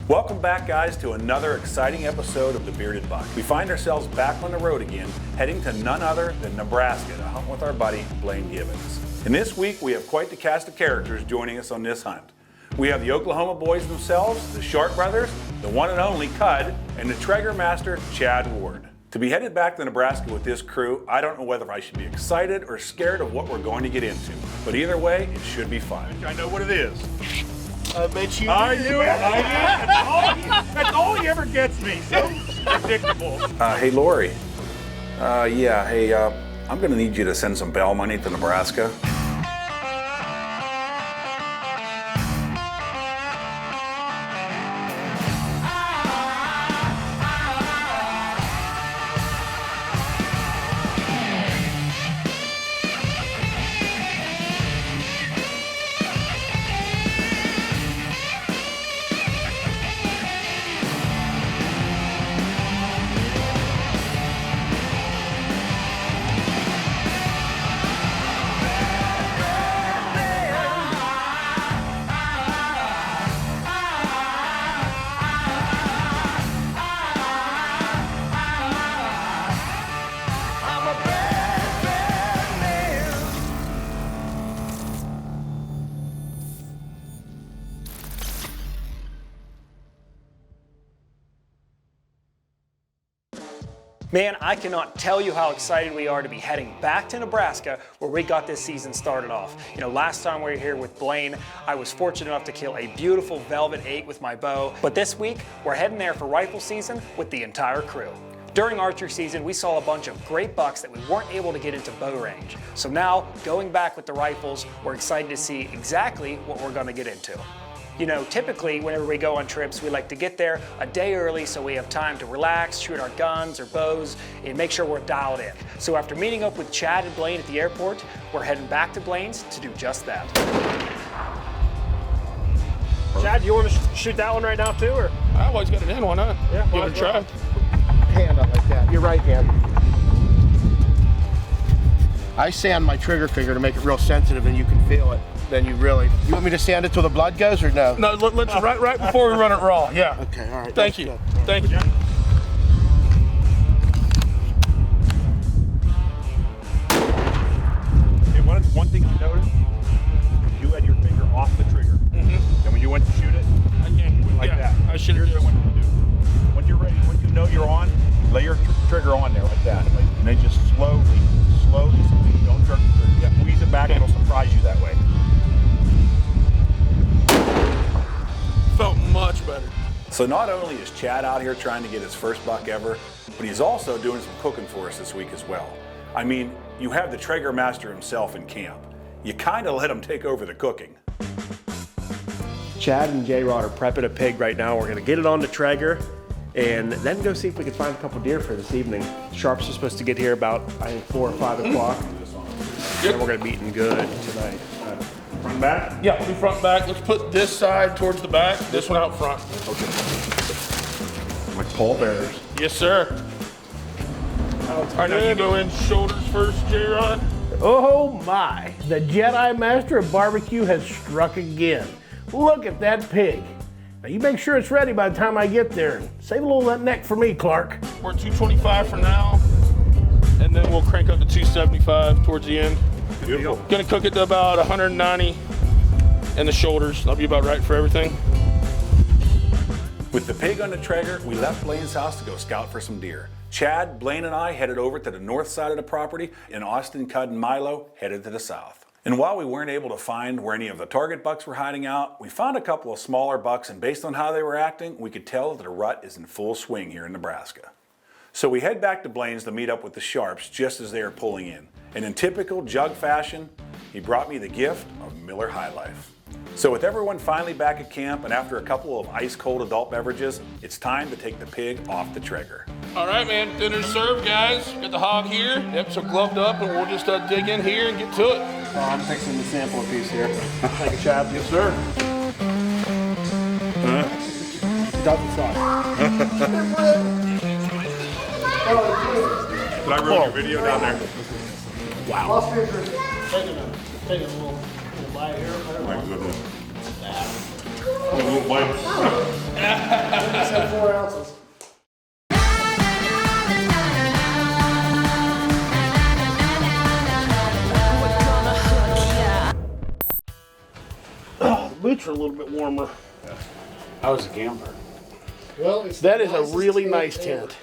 Welcome back, guys, to another exciting episode of The Bearded Buck. We find ourselves back on the road again, heading to none other than Nebraska to hunt with our buddy, Blaine Gibbons. And this week, we have quite the cast of characters joining us on this hunt. We have the Oklahoma boys themselves, the Sharp brothers, the one and only Cud, and the Traeger master, Chad Ward. To be headed back to Nebraska with this crew, I don't know whether I should be excited or scared of what we're going to get into. But either way, it should be fun. I know what it is. I bet you I knew it. That's all he ever gets me. So predictable. Hey, Lori. I'm going to need you to send some bail money to Nebraska. Man, I cannot tell you how excited we are to be heading back to Nebraska where we got this season started off. You know, last time we were here with Blaine, I was fortunate enough to kill a beautiful velvet 8 with my bow. But this week, we're heading there for rifle season with the entire crew. During archery season, we saw a bunch of great bucks that we weren't able to get into bow range. So now, going back with the rifles, we're excited to see exactly what we're gonna get into. You know, typically, whenever we go on trips, we like to get there a day early so we have time to relax, shoot our guns or bows, and make sure we're dialed in. So after meeting up with Chad and Blaine at the airport, we're heading back to Blaine's to do just that. Chad, you want to shoot that one right now too, or? I always got it in, why not? Yeah, give it a try. Hand up like that, your right hand. I sand my trigger finger to make it real sensitive and you can feel it. Then you want me to sand it till the blood goes or no? No, let's right before we run it raw, yeah. Okay, all right. Thank you. Thank you. Hey, one thing I noticed, you had your finger off the trigger. Mm-hmm. And when you went to shoot it, you went like that. I should have Here's what you do. When you're ready, when you know you're on, lay your trigger on there like that. And then just slowly, don't jerk the trigger. Yeah, squeeze it back, it'll surprise you that way. Felt much better. So not only is Chad out here trying to get his first buck ever, but he's also doing some cooking for us this week as well. I mean, you have the Traeger master himself in camp. You kind of let him take over the cooking. Chad and J-Rod are prepping a pig right now. We're gonna get it on the Traeger and then go see if we can find a couple deer for this evening. Sharps are supposed to get here about, I think, 4 or 5 o'clock. Yep. And we're gonna be eating good tonight. Front and back? Yeah, we'll be front and back. Let's put this side towards the back, this one out front. Okay. Like pallbearers. Yes, sir. All right, now you go in shoulders first, J-Rod. Oh my, the Jedi Master of Barbecue has struck again. Look at that pig. Now you make sure it's ready by the time I get there. Save a little of that neck for me, Clark. We're at 225 for now, and then we'll crank up to 275 towards the end. Beautiful. Gonna cook it to about 190 in the shoulders. That'll be about right for everything. With the pig on the Traeger, we left Blaine's house to go scout for some deer. Chad, Blaine, and I headed over to the north side of the property, and Austin, Cud, and Milo headed to the south. And while we weren't able to find where any of the target bucks were hiding out, we found a couple of smaller bucks, and based on how they were acting, we could tell that the rut is in full swing here in Nebraska. So we head back to Blaine's to meet up with the Sharps just as they are pulling in. And in typical Jug fashion, he brought me the gift of Miller High Life. So with everyone finally back at camp and after a couple of ice-cold adult beverages, it's time to take the pig off the Traeger. All right, man, dinner's served, guys. Got the hog here. Yep, so gloved up, and we'll just dig in here and get to it. I'm fixing to sample a piece here. Thank you, Chad. Yes, sir. Doesn't suck. Did I ruin your video down there? Wow. Take a little bite here. My goodness. little bite. Just had 4 ounces. Oh, the boots are a little bit warmer. I was a camper. Well, it's That is a really nice tent.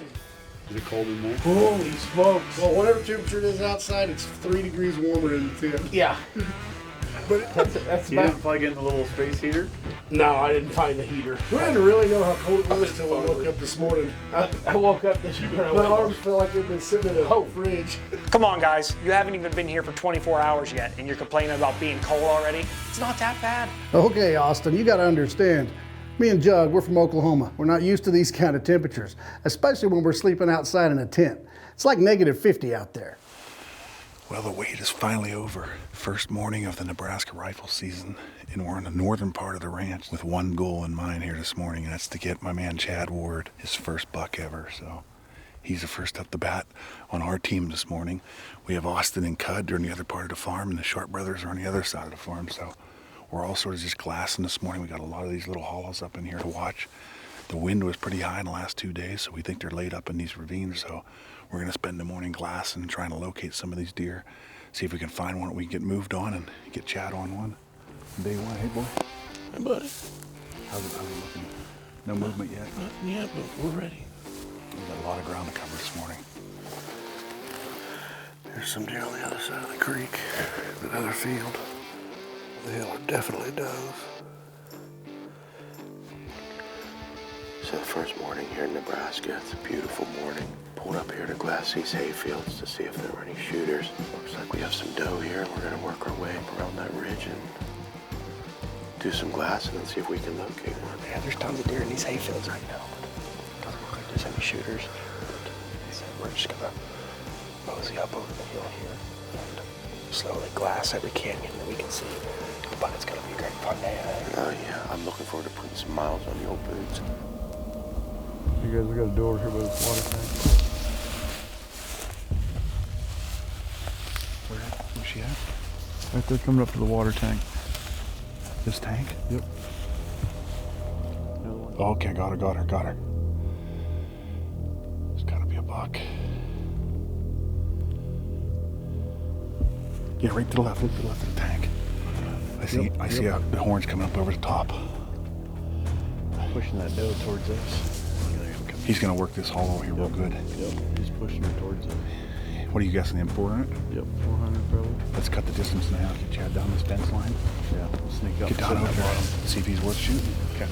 Is it cold in there? Holy smokes. Well, whatever temperature it is outside, it's 3 degrees warmer in the tent. Yeah. But That's You about. didn't plug in the little space heater? No, I didn't find the heater. we didn't really know how cold it was until we woke up this morning. I woke up this morning. My arms feel like they've been sitting in a fridge. Come on, guys. You haven't even been here for 24 hours yet, and you're complaining about being cold already? It's not that bad. Okay, Austin, you got to understand. Me and Jug, we're from Oklahoma. We're not used to these kind of temperatures, especially when we're sleeping outside in a tent. It's like -50 out there. Well, the wait is finally over. First morning of the Nebraska rifle season, and we're in the northern part of the ranch with one goal in mind here this morning, and that's to get my man Chad Ward his first buck ever. So he's the first up the bat on our team this morning. We have Austin and Cud, they're on the other part of the farm, and the Sharp brothers are on the other side of the farm. So we're all sort of just glassing this morning. We got a lot of these little hollows up in here to watch. The wind was pretty high in the last 2 days, so we think they're laid up in these ravines. So we're going to spend the morning glassing, trying to locate some of these deer, see if we can find one that we can get moved on and get Chad on one. Day one, hey boy. Hey, buddy. How's it looking? No movement yet? Yeah, but we're ready. We've got a lot of ground to cover this morning. There's some deer on the other side of the creek, another field. The hill are definitely does. So the first morning here in Nebraska, it's a beautiful morning. Pulled up here to glass these hay fields to see if there were any shooters. Looks like we have some doe here, and we're gonna work our way up around that ridge and do some glassing and see if we can locate one. Yeah, there's tons of deer in these hay fields right now. Doesn't look like there's any shooters. So we're just gonna mosey up over the hill here and slowly glass every canyon that we can see. But it's gonna be a great fun day. Oh yeah, I'm looking forward to putting some miles on the old boots. You guys, we got a door here by this water tank. Where's she at? Right there, coming up to the water tank. This tank? Yep. Oh, okay, got her. There's gotta be a buck. Yeah, right to the left of the tank. I see the horns coming up over the top. Pushing that doe towards us. He's gonna work this hollow here real good. Yep. He's pushing her towards us. What are you guessing, him 400? Yep, 400 probably. Let's cut the distance now. Get Chad down this fence line. Yeah, we'll sneak up. Get down over there. See if he's worth shooting. Okay.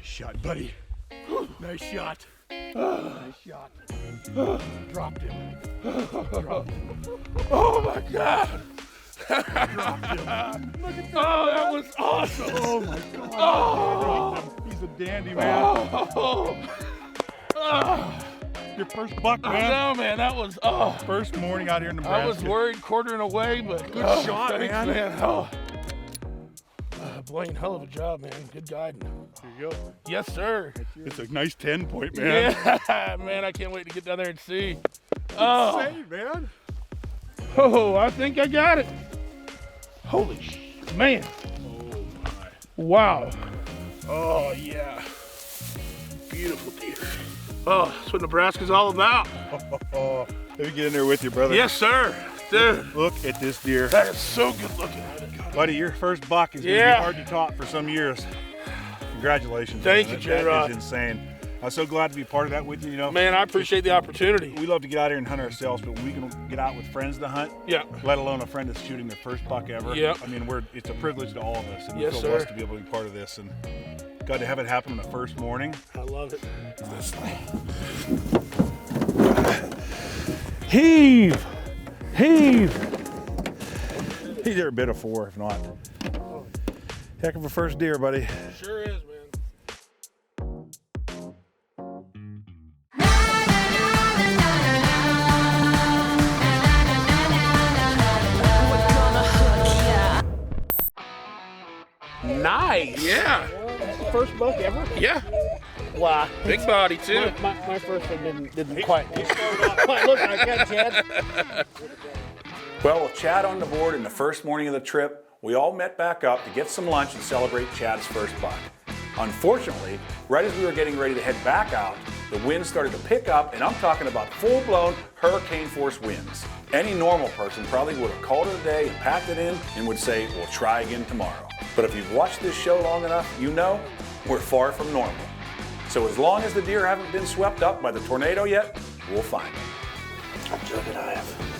Shot, buddy. Nice shot. Nice shot. Dropped him. Oh my God! Dropped him. Oh, that was awesome! Oh my God. He's a dandy, man. Oh. Your first buck, I man. know, man. That was First morning out here in Nebraska. I was worried quartering away, but good shot, thanks, man. Oh. Blaine, hell of a job, man. Good guiding. There you go. Yes, sir. It's a nice 10-point, man. Yeah, man. I can't wait to get down there and see. Oh, Insane, man. oh, I think I got it. Holy man. Oh my. Wow. Oh yeah. Beautiful deer. Oh, that's what Nebraska's all about. Oh, let me get in there with you, brother. Yes, sir. Dude, Look at this deer. that is so good looking. Buddy, your first buck is going to be hard to top for some years. Congratulations. Thank man. you, J-Rod. That is insane. I'm so glad to be part of that with you. You know, man, I appreciate the opportunity. We love to get out here and hunt ourselves, but when we can get out with friends to hunt, let alone a friend that's shooting their first buck ever. I mean, it's a privilege to all of us, and we feel blessed to be able to be part of this. And got to have it happen on the first morning. I love it. Heave! Heave! He's there a bit of 4, if not. Heck of a first deer, buddy. Sure is, man. Nice. Yeah. First buck ever? Yeah. Wow. Big body too. My first one didn't quite look like that, Chad. Well, with Chad on the board in the first morning of the trip, we all met back up to get some lunch and celebrate Chad's first buck. Unfortunately, right as we were getting ready to head back out, the wind started to pick up, and I'm talking about full-blown hurricane force winds. Any normal person probably would have called it a day and packed it in and would say, we'll try again tomorrow. But if you've watched this show long enough, you know we're far from normal. So as long as the deer haven't been swept up by the tornado yet, we'll find them. Jug and I have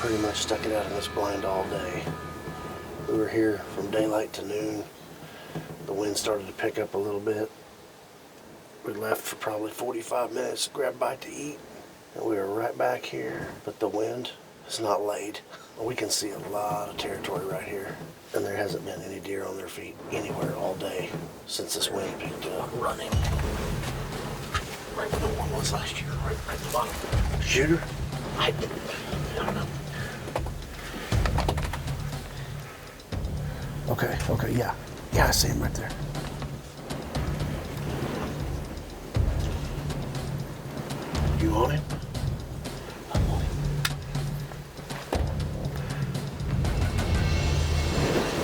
pretty much stuck it out in this blind all day. We were here from daylight to noon. The wind started to pick up a little bit. We left for probably 45 minutes to grab a bite to eat, and we were right back here, but the wind has not laid. We can see a lot of territory right here, and there hasn't been any deer on their feet anywhere all day since this wind picked up. Running right where the one was last year, right at the bottom. Shooter? I don't know. Okay, yeah. Yeah, I see him right there. You on him? I'm on him.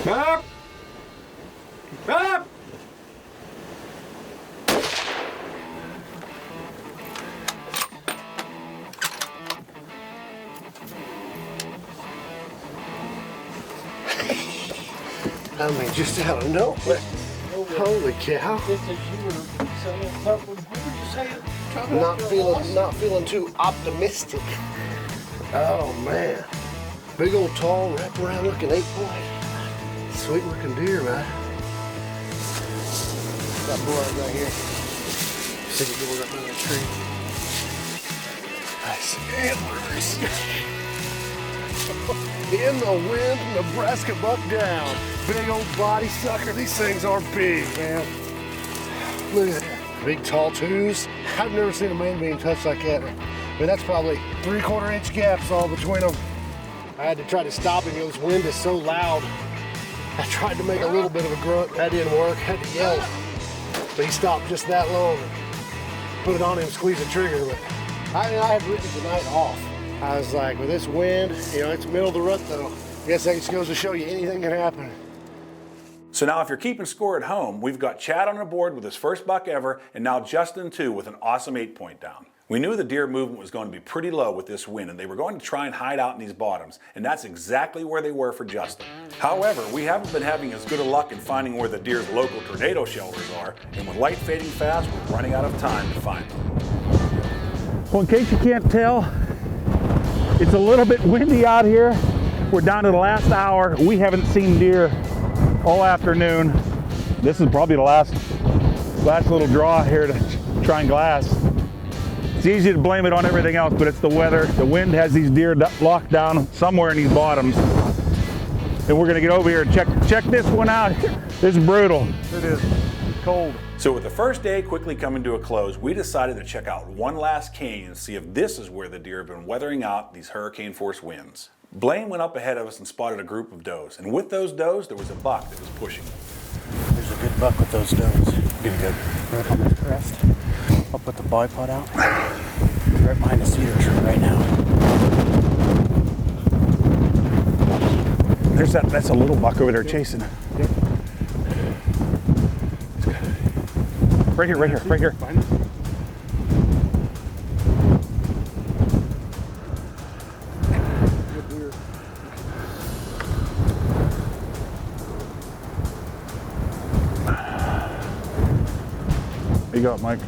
Up! Up! I mean, just out of nowhere. Holy cow. Not feeling too optimistic. Oh man. Big old tall, wrap around looking 8-point. Sweet looking deer, man. Got blood right here. See it going up in the tree. Nice antlers. In the wind, Nebraska buck down. Big old body sucker. These things are big, man. Look at that. Big tall twos. I've never seen a main beam touch like that. But that's probably 3/4 inch gaps all between them. I had to try to stop him. This wind is so loud. I tried to make a little bit of a grunt. That didn't work. Had to yell. But he stopped just that long. Put it on him, squeeze the trigger. But I had written tonight off. I was like, with this wind, it's the middle of the rut though. I guess that just goes to show you anything can happen. So now if you're keeping score at home, we've got Chad on the board with his first buck ever, and now Justin too with an awesome 8-point down. We knew the deer movement was going to be pretty low with this wind, and they were going to try and hide out in these bottoms, and that's exactly where they were for Justin. However, we haven't been having as good a luck in finding where the deer's local tornado shelters are, and with light fading fast, we're running out of time to find them. Well, in case you can't tell, it's a little bit windy out here. We're down to the last hour. We haven't seen deer all afternoon. This is probably the last little draw here to try and glass. It's easy to blame it on everything else, but it's the weather. The wind has these deer locked down somewhere in these bottoms. And we're gonna get over here and check this one out. This is brutal. It is cold. So with the first day quickly coming to a close, we decided to check out one last canyon and see if this is where the deer have been weathering out these hurricane force winds. Blaine went up ahead of us and spotted a group of does, and with those does, there was a buck that was pushing them. There's a good buck with those does. Pretty good. Right on the crest. I'll put the bipod out. Right behind the cedar tree right now. That's a little buck over there chasing. Yep. Right here. You got it, Mike.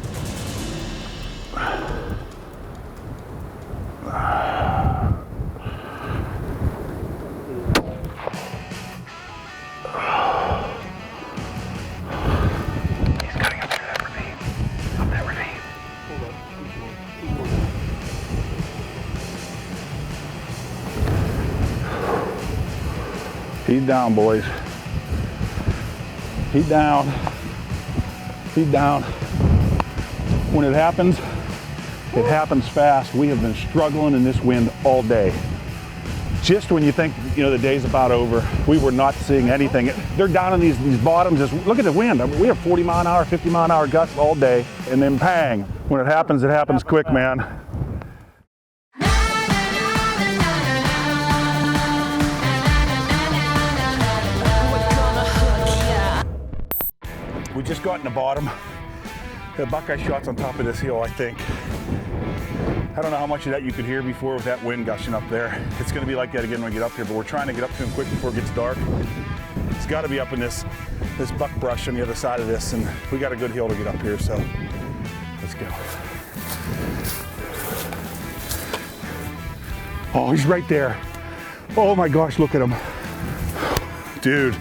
He's cutting up through that ravine. Up that ravine. He's down, boys. He's down. He's down. When it happens fast. We have been struggling in this wind all day. Just when you think, you know, the day's about over, we were not seeing anything. They're down in these bottoms. Just look at the wind. I mean, we have 40 mile an hour, 50 mile an hour gusts all day, and then bang. When it happens quick, man. We just got in the bottom. The buckeye shot's on top of this hill, I think. I don't know how much of that you could hear before with that wind gushing up there. It's gonna be like that again when we get up here, but we're trying to get up to him quick before it gets dark. It's gotta be up in this buck brush on the other side of this, and we got a good hill to get up here, so let's go. Oh, he's right there. Oh my gosh, look at him. Dude.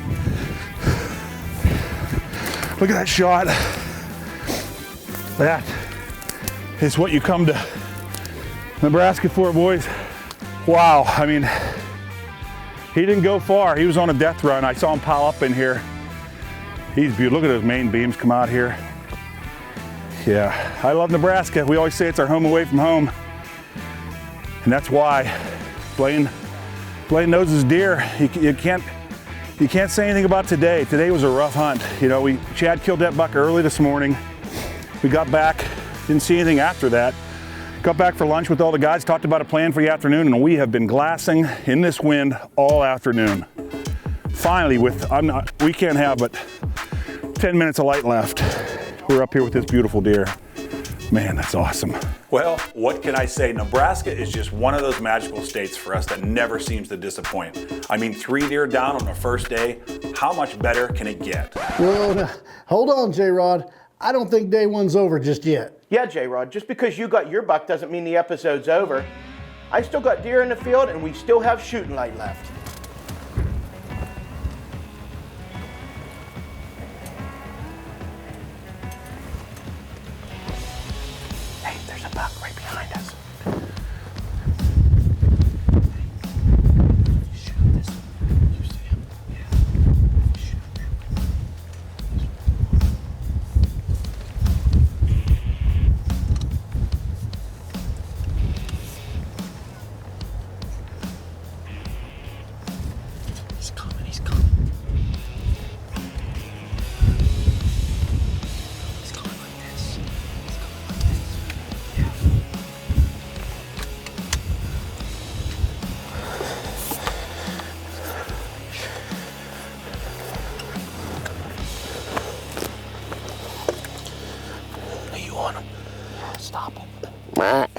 Look at that shot. That is what you come to Nebraska for, boys. Wow, I mean, he didn't go far. He was on a death run. I saw him pile up in here. He's beautiful. Look at those main beams come out here. Yeah, I love Nebraska. We always say it's our home away from home. And that's why Blaine knows his deer. You can't say anything about today. Today was a rough hunt. You know, Chad killed that buck early this morning. We got back, didn't see anything after that. Got back for lunch with all the guys, talked about a plan for the afternoon, and we have been glassing in this wind all afternoon. Finally, we can't have but 10 minutes of light left. We're up here with this beautiful deer. Man, that's awesome. Well, what can I say? Nebraska is just one of those magical states for us that never seems to disappoint. I mean, 3 deer down on the first day. How much better can it get? Well, hold on, J-Rod. I don't think day one's over just yet. Yeah, J-Rod, just because you got your buck doesn't mean the episode's over. I still got deer in the field and we still have shooting light left. Hey, there's a buck right behind us. Shoot this. You see him? Yeah. Shoot. He's coming, he's coming. He's coming like this. He's coming like this. Yeah. Are you on him? Stop him. Matt.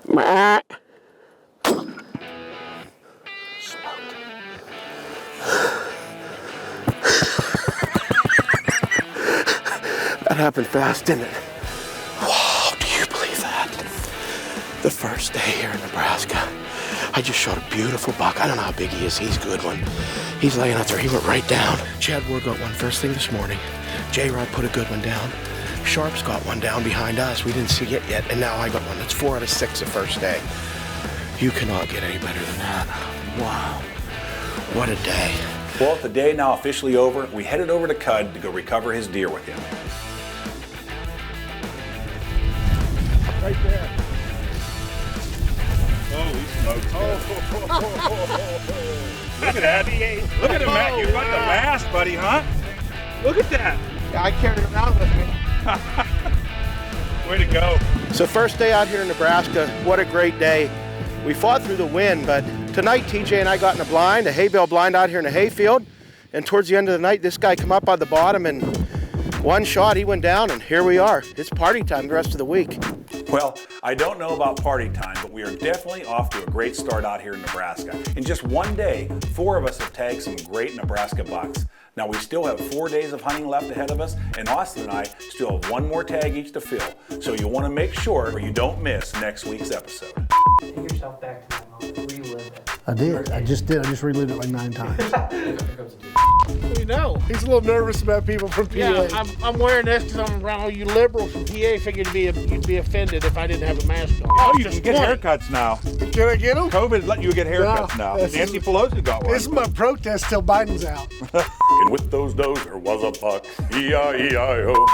Matt. That happened fast, didn't it? Wow, do you believe that? The first day here in Nebraska, I just shot a beautiful buck. I don't know how big he is. He's a good one. He's laying out there. He went right down. Chad Ward got one first thing this morning. J-Rod put a good one down. Sharp's got one down behind us. We didn't see it yet, and now I got one. That's 4 out of 6 the first day. You cannot get any better than that. Wow, what a day. Well, with the day now officially over, we headed over to Cud to go recover his deer with him. Right there. Holy smokes. Look at that. Look at him, Matt. You got the last, buddy, huh? Look at that. Yeah, I carried him out with me. Way to go. So first day out here in Nebraska, what a great day. We fought through the wind, but tonight TJ and I got in a blind, a hay bale blind out here in a hayfield. And towards the end of the night, this guy come up on the bottom and one shot, he went down, and here we are. It's party time the rest of the week. Well, I don't know about party time, but we are definitely off to a great start out here in Nebraska. In just one day, 4 of us have tagged some great Nebraska bucks. Now we still have 4 days of hunting left ahead of us, and Austin and I still have one more tag each to fill. So you want to make sure you don't miss next week's episode. Take yourself back to that moment. Relive it. I did. I just relived it like 9 times. We know. He's a little nervous about people from PA. Yeah, I'm wearing this because I'm around all you liberals from PA. Figured you'd be offended if I didn't have a mask on. Oh, you can get haircuts now. Can I get him? COVID let you get haircuts now. Nancy Pelosi got one. This is my protest till Biden's out. And with those does, there was a buck. E-I-E-I-O.